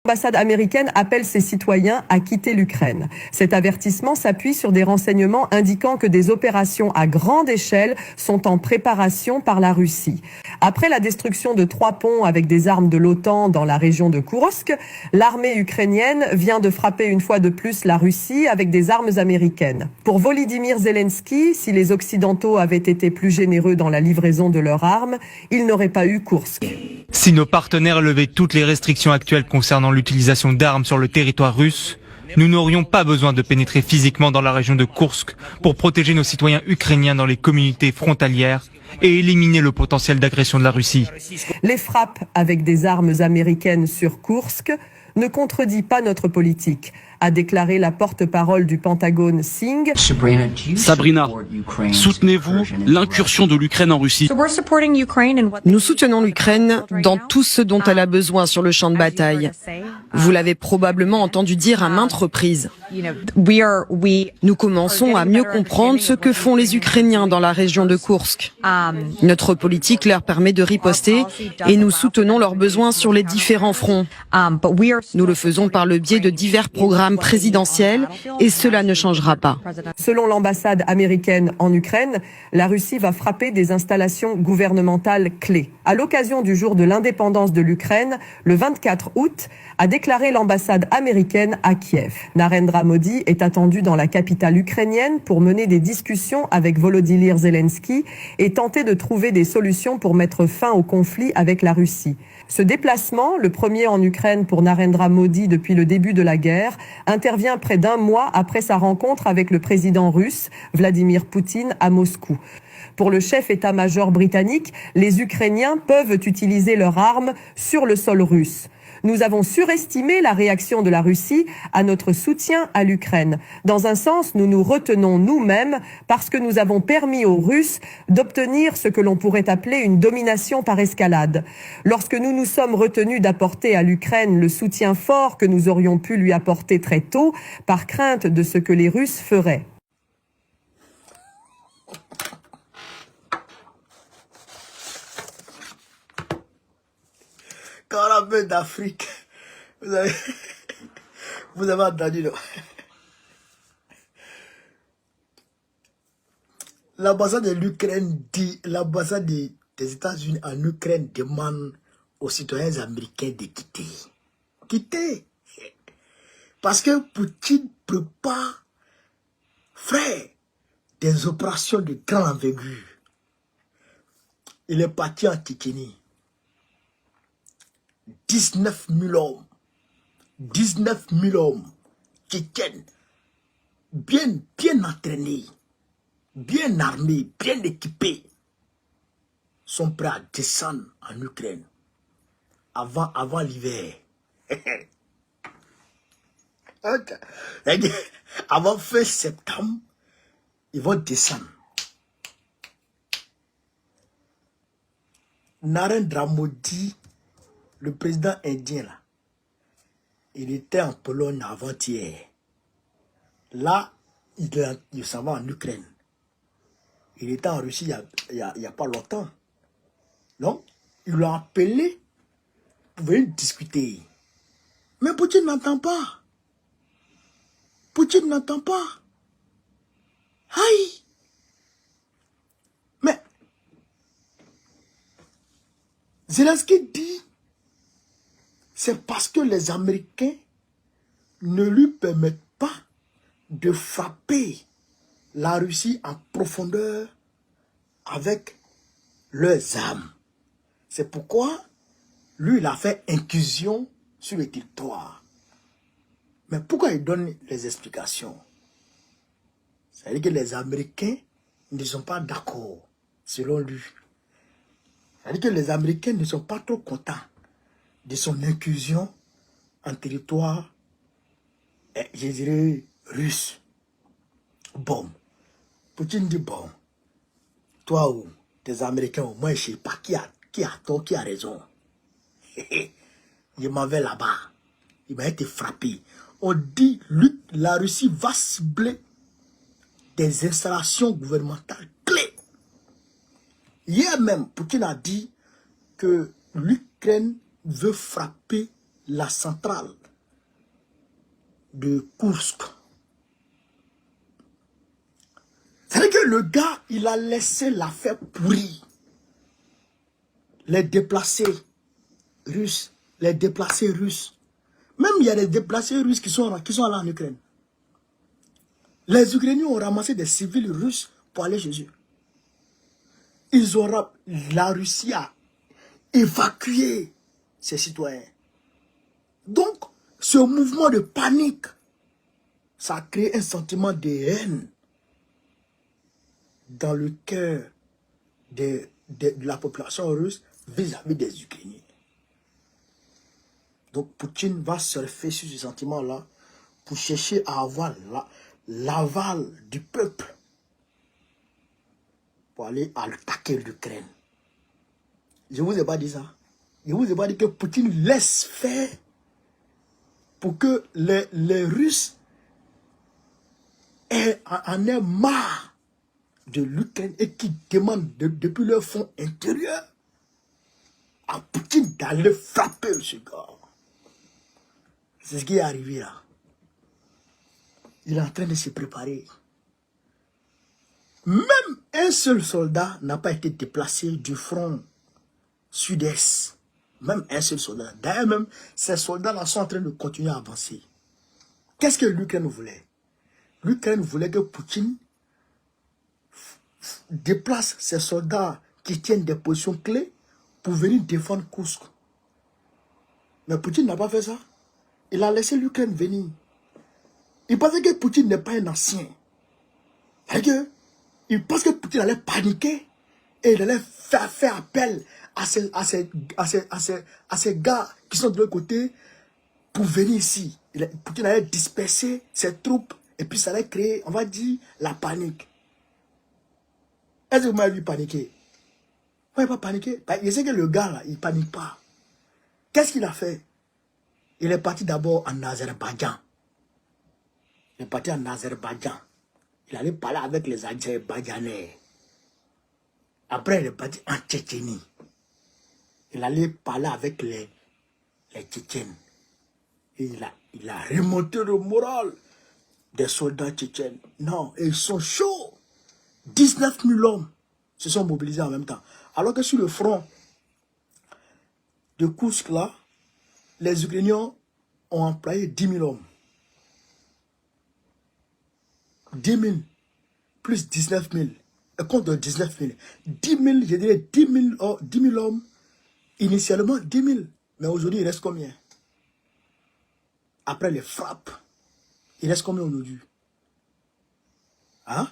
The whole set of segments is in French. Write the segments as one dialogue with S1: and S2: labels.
S1: L'ambassade américaine appelle ses citoyens à quitter l'Ukraine. Cet avertissement s'appuie sur des renseignements indiquant que des opérations à grande échelle sont en préparation par la Russie. Après la destruction de 3 ponts avec des armes de l'OTAN dans la région de Koursk, l'armée ukrainienne vient de frapper une fois de plus la Russie avec des armes américaines. Pour Volodymyr Zelensky, si les Occidentaux avaient été plus généreux dans la livraison de leurs armes, il n'aurait pas eu Koursk.
S2: Si nos partenaires levaient toutes les restrictions actuelles concernant l'utilisation d'armes sur le territoire russe, nous n'aurions pas besoin de pénétrer physiquement dans la région de Koursk pour protéger nos citoyens ukrainiens dans les communautés frontalières et éliminer le potentiel d'agression de la Russie.
S1: Les frappes avec des armes américaines sur Koursk ne contredit pas notre politique, a déclaré la porte-parole du Pentagone Singh.
S3: Sabrina, soutenez-vous l'incursion de l'Ukraine en Russie?
S4: Nous soutenons l'Ukraine dans tout ce dont elle a besoin sur le champ de bataille. Vous l'avez probablement entendu dire à maintes reprises. Nous commençons à mieux comprendre ce que font les Ukrainiens dans la région de Koursk. Notre politique leur permet de riposter et nous soutenons leurs besoins sur les différents fronts. Nous le faisons par le biais de divers programmes présidentiels et cela ne changera pas.
S1: Selon l'ambassade américaine en Ukraine, la Russie va frapper des installations gouvernementales clés. À l'occasion du jour de l'indépendance de l'Ukraine, le 24 août, a déclaré l'ambassade américaine à Kiev. Narendra Modi est attendu dans la capitale ukrainienne pour mener des discussions avec Volodymyr Zelensky et tenter de trouver des solutions pour mettre fin au conflit avec la Russie. Ce déplacement, le premier en Ukraine pour Narendra Modi depuis le début de la guerre, intervient près d'1 mois après sa rencontre avec le président russe, Vladimir Poutine, à Moscou. Pour le chef état-major britannique, les Ukrainiens peuvent utiliser leurs armes sur le sol russe. Nous avons surestimé la réaction de la Russie à notre soutien à l'Ukraine. Dans un sens, nous nous retenons nous-mêmes parce que nous avons permis aux Russes d'obtenir ce que l'on pourrait appeler une domination par escalade. Lorsque nous nous sommes retenus d'apporter à l'Ukraine le soutien fort que nous aurions pu lui apporter très tôt, par crainte de ce que les Russes feraient.
S5: Caramel d'Afrique. Vous avez entendu, non? L'ambassade de l'Ukraine dit, l'ambassade des États-Unis en Ukraine demande aux citoyens américains de quitter. Quitter. Parce que Poutine prépare, frère, des opérations de grande envergure. Il est parti en Tchétchénie. 19 000 hommes. 19 000 hommes tchétchènes. Bien entraînés, bien armés, bien équipés, sont prêts à descendre en Ukraine avant l'hiver. Avant fin septembre, ils vont descendre. Narendra Modi, le président indien, là, il était en Pologne avant-hier. Là, il s'en va en Ukraine. Il était en Russie il y a pas longtemps. Donc, il l'a appelé pour venir discuter. Mais Poutine n'entend pas. Poutine n'entend pas. Aïe! Mais, Zelensky dit, c'est parce que les Américains ne lui permettent pas de frapper la Russie en profondeur avec leurs armes. C'est pourquoi lui, il a fait incursion sur le territoire. Mais pourquoi il donne les explications? C'est-à-dire que les Américains ne sont pas d'accord, selon lui. C'est-à-dire que les Américains ne sont pas trop contents de son incursion en territoire, je dirais, russe. Bon, Poutine dit, bon, toi ou tes Américains, au moins, je ne sais pas qui a tort, qui a raison. Je m'en vais là-bas. Il m'a été frappé. On dit, la Russie va cibler des installations gouvernementales clés. Hier même, Poutine a dit que l'Ukraine veut frapper la centrale de Kursk. C'est-à-dire que le gars, il a laissé l'affaire pourrie. Les déplacés russes, Même il y a des déplacés russes qui sont là en Ukraine. Les Ukrainiens ont ramassé des civils russes pour aller chez eux. La Russie a évacué ses citoyens. Donc, ce mouvement de panique, ça a créé un sentiment de haine dans le cœur de la population russe vis-à-vis des Ukrainiens. Donc, Poutine va surfer sur ce sentiment-là pour chercher à avoir l'aval du peuple pour aller attaquer l'Ukraine. Je ne vous ai pas dit ça. Je ne vous ai pas dit que Poutine laisse faire pour que les Russes en aient marre de l'Ukraine et qui demandent depuis leur fond intérieur à Poutine d'aller frapper ce gars. C'est ce qui est arrivé là. Il est en train de se préparer. Même un seul soldat n'a pas été déplacé du front sud-est. Même un seul soldat. D'ailleurs même, ces soldats-là sont en train de continuer à avancer. Qu'est-ce que l'Ukraine voulait? L'Ukraine voulait que Poutine déplace ses soldats qui tiennent des positions clés pour venir défendre Kursk. Mais Poutine n'a pas fait ça. Il a laissé l'Ukraine venir. Il pensait que Poutine n'est pas un ancien. Il pense que Poutine allait paniquer et il allait faire appel à ces gars qui sont de l'autre côté pour venir ici. Poutine allait disperser ses troupes et puis ça allait créer, on va dire, la panique. Est-ce que vous m'avez vu paniquer? Vous n'avez pas paniqué? Je sais que le gars là, il ne panique pas. Qu'est-ce qu'il a fait? Il est parti d'abord en Azerbaïdjan. Il allait parler avec les Azerbaïdjanais. Après, il est parti en Tchétchénie. Il allait parler avec les Tchétchènes. Et il a remonté le moral des soldats tchétchènes. Non, ils sont chauds. 19 000 hommes se sont mobilisés en même temps. Alors que sur le front de Kursk, là, les Ukrainiens ont employé 10 000 hommes. 10 000 plus 19 000. Et compte de 19 000. 10 000, je dirais 10 000 hommes. Initialement, 10 000. Mais aujourd'hui, il reste combien? Après les frappes, il reste combien aujourd'hui? Hein?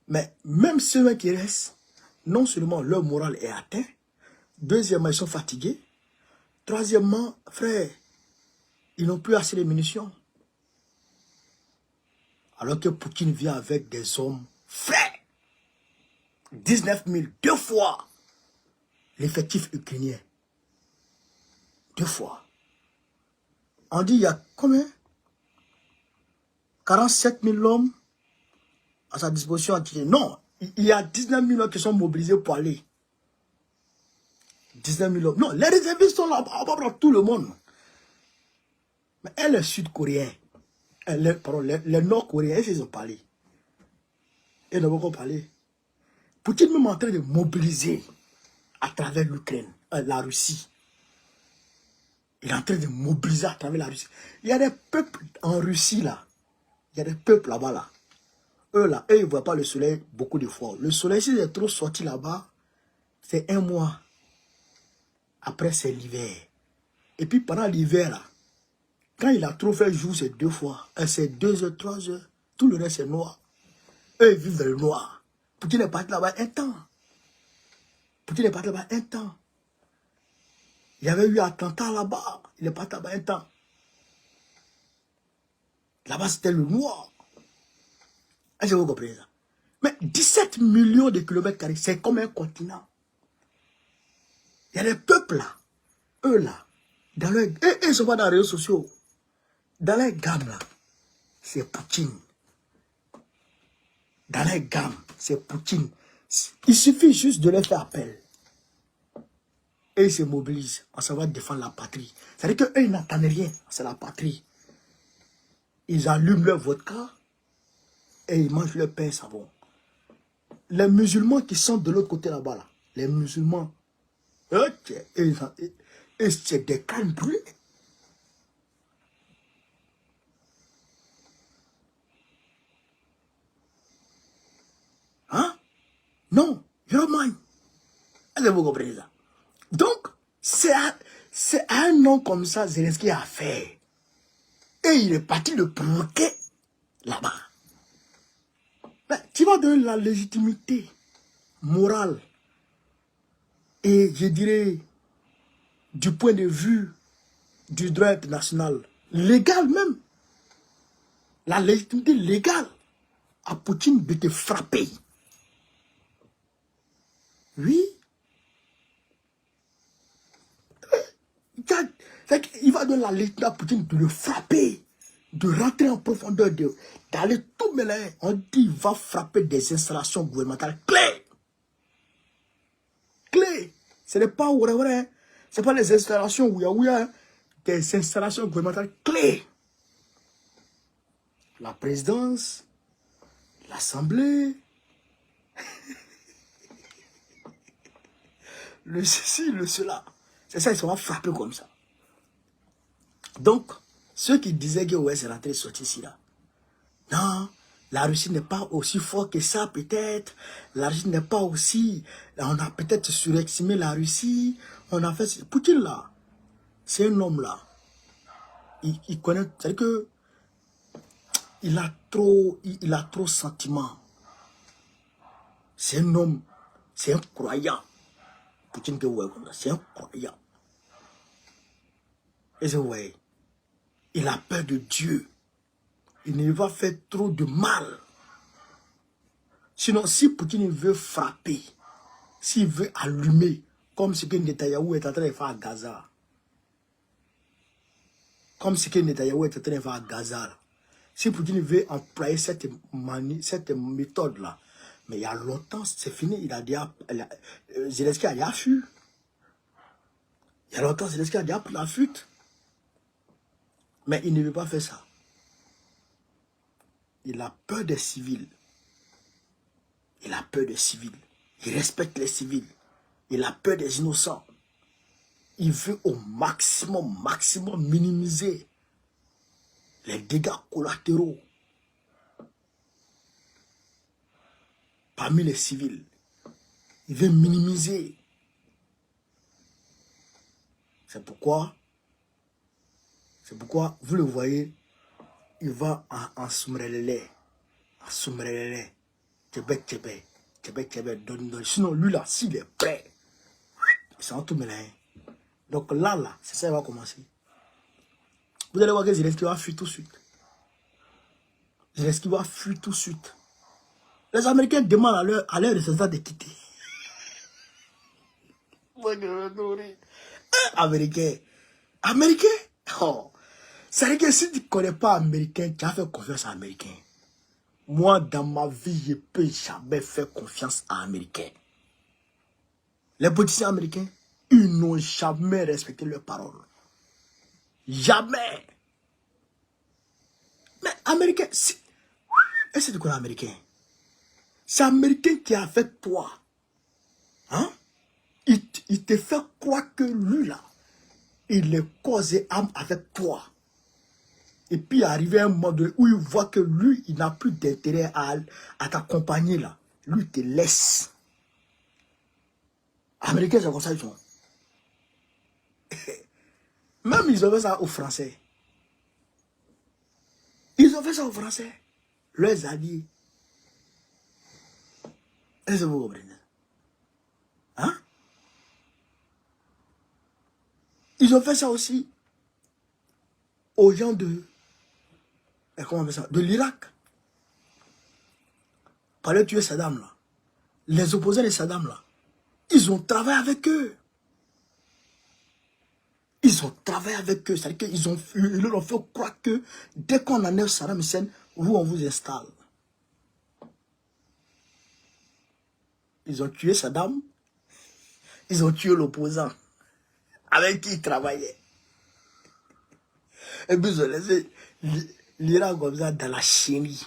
S5: Mais même ceux qui restent, non seulement leur morale est atteint, deuxièmement, ils sont fatigués. Troisièmement, frère, ils n'ont plus assez de munitions. Alors que Poutine vient avec des hommes frais. 19 000, 2 fois l'effectif ukrainien. 2 fois. On dit il y a combien? 47 000 hommes à sa disposition. Non, il y a 19 000 hommes qui sont mobilisés pour aller. 19 000 hommes. Non, les réservistes sont là, tout le monde. Mais les Sud-Coréens, les Nord-Coréens, ils ont parlé. Ils n'ont pas parlé. Poutine même en train de mobiliser à travers l'Ukraine, la Russie. Il est en train de mobiliser à travers la Russie. Il y a des peuples en Russie là. Il y a des peuples là-bas là. Eux là, ils ne voient pas le soleil beaucoup de fois. Le soleil, s'il est trop sorti là-bas, c'est 1 mois. Après, c'est l'hiver. Et puis pendant l'hiver là, quand il a trop fait jour, c'est 2 fois. C'est 2 heures, 3 heures. Tout le reste, c'est noir. Eux, ils vivent dans le noir. Poutine est parti là-bas un temps. Poutine est parti là-bas un temps. Il y avait eu un attentat là-bas. Il est parti là-bas un temps. Là-bas, c'était le noir. Est-ce que vous comprenez ça? Mais 17 millions de kilomètres carrés, c'est comme un continent. Il y a des peuples là. Eux là. Ils ne sont pas dans les réseaux sociaux. Dans les gammes là, c'est Poutine. Dans les gammes, c'est Poutine. Il suffit juste de leur faire appel. Et ils se mobilisent. On s'en va défendre la patrie. C'est-à-dire qu'eux, ils n'attendent rien. C'est la patrie. Ils allument leur vodka et ils mangent leur pain et savon. Les musulmans qui sont de l'autre côté là-bas, là, les musulmans, et c'est des cannes brûlées. Hein? Non, you don't mind. Est-ce que vous comprenez ça? Donc, c'est à un nom comme ça, Zelensky a fait. Et il est parti le bloquer là-bas. Tu vas donner la légitimité morale et je dirais du point de vue du droit international, légal même, la légitimité légale à Poutine de te frapper. Oui. Il va donner la légitimité à Poutine de le frapper, de rentrer en profondeur, d'aller tout mêler. On dit qu'il va frapper des installations gouvernementales clés. Clés. Ce n'est pas vrai. Ce n'est pas les installations ouya, des installations gouvernementales clés. La présidence, l'Assemblée, le ceci, le cela. C'est ça, ils seront frappés comme ça. Donc, ceux qui disaient que ouais, c'est rentré et sorti ici là. Non, la Russie n'est pas aussi fort que ça peut-être. La Russie n'est pas aussi... On a peut-être surestimé la Russie. On a fait... Poutine là, c'est un homme là. Il connaît... C'est-à-dire que... Il a trop sentiment. C'est un homme, c'est un croyant. Poutine que vous voyez comme ça, c'est un croyant. Et c'est vrai. Il a peur de Dieu. Il ne va faire trop de mal. Sinon, si Poutine veut frapper, s'il veut allumer, comme ce que Netanyahou est en train de faire à Gaza, comme ce que Netanyahou est en train de faire à Gaza, si Poutine veut employer cette méthode-là, mais il y a longtemps, c'est fini, il a déjà, Zelensky a déjà fui. Il y a longtemps, Zelensky a déjà pris la fuite. Mais il ne veut pas faire ça. Il a peur des civils. Il a peur des civils. Il respecte les civils. Il a peur des innocents. Il veut au maximum minimiser les dégâts collatéraux parmi les civils. Il veut minimiser. C'est pourquoi, vous le voyez, il va en soumrelele. En soumrelele. Donne. Sinon, lui là, s'il est prêt, il s'en tout mêler. Donc là, c'est ça, il va commencer. Vous allez voir que Zelensky va fuir tout de suite. Zelensky va fuir tout de suite. Les Américains demandent à leurs ressortissants de quitter. Américain. Oh. C'est-à-dire que si tu ne connais pas Américain, tu as fait confiance à Américain. Moi, dans ma vie, je ne peux jamais faire confiance à Américain. Les politiciens américains, ils n'ont jamais respecté leurs paroles. Jamais. Mais Américain, est-ce que tu connais Américain? C'est Américain qui a fait toi. Hein? Il te fait croire que lui là, il est cause et âme avec toi. Et puis arrivé à un moment où il voit que lui, il n'a plus d'intérêt à t'accompagner là. Lui, il te laisse. Américains, c'est comme ça ils sont. Même ils ont fait ça aux Français. Ils ont fait ça aux Français. Leurs alliés. Est-ce que vous comprenez? Hein? Ils ont fait ça aussi aux gens de... Comment on appelle ça? De l'Irak. Pour aller tuer Saddam là. Les opposants de Saddam là. Ils ont travaillé avec eux. Ils ont travaillé avec eux. C'est-à-dire qu'ils leur ont fait croire que dès qu'on enlève Saddam Hussein, vous, on vous installe. Ils ont tué Saddam. Ils ont tué l'opposant. avec qui il travaillait. Et puis ils ont laissé l'Iran comme ça dans la chenille.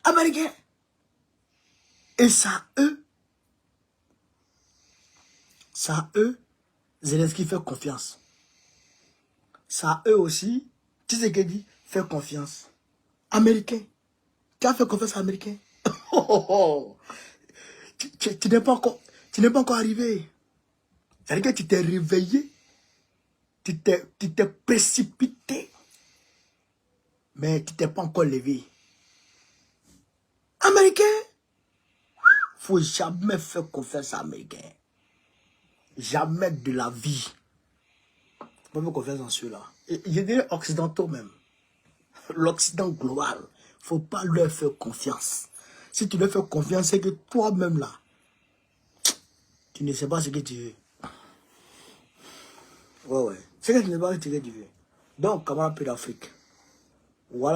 S5: Américain. Et ça, Zelensky fait confiance. Ça, eux aussi, tu sais ce qu'il dit? Fait confiance. Américain. Tu as fait confiance à Américain. Tu n'es pas encore arrivé. C'est-à-dire que tu t'es réveillé. Tu t'es précipité. Mais tu t'es pas encore levé. Américain. Faut jamais faire confiance à Américain. Jamais de la vie. Faut pas faire confiance en ceux-là. Je dirais occidentaux même. L'Occident global. Faut pas leur faire confiance. Si tu leur fais confiance, c'est que toi-même là, tu ne sais pas ce que tu veux. Ouais. C'est que tu ne sais pas ce que tu veux. Donc, comment un peu d'Afrique. Voilà.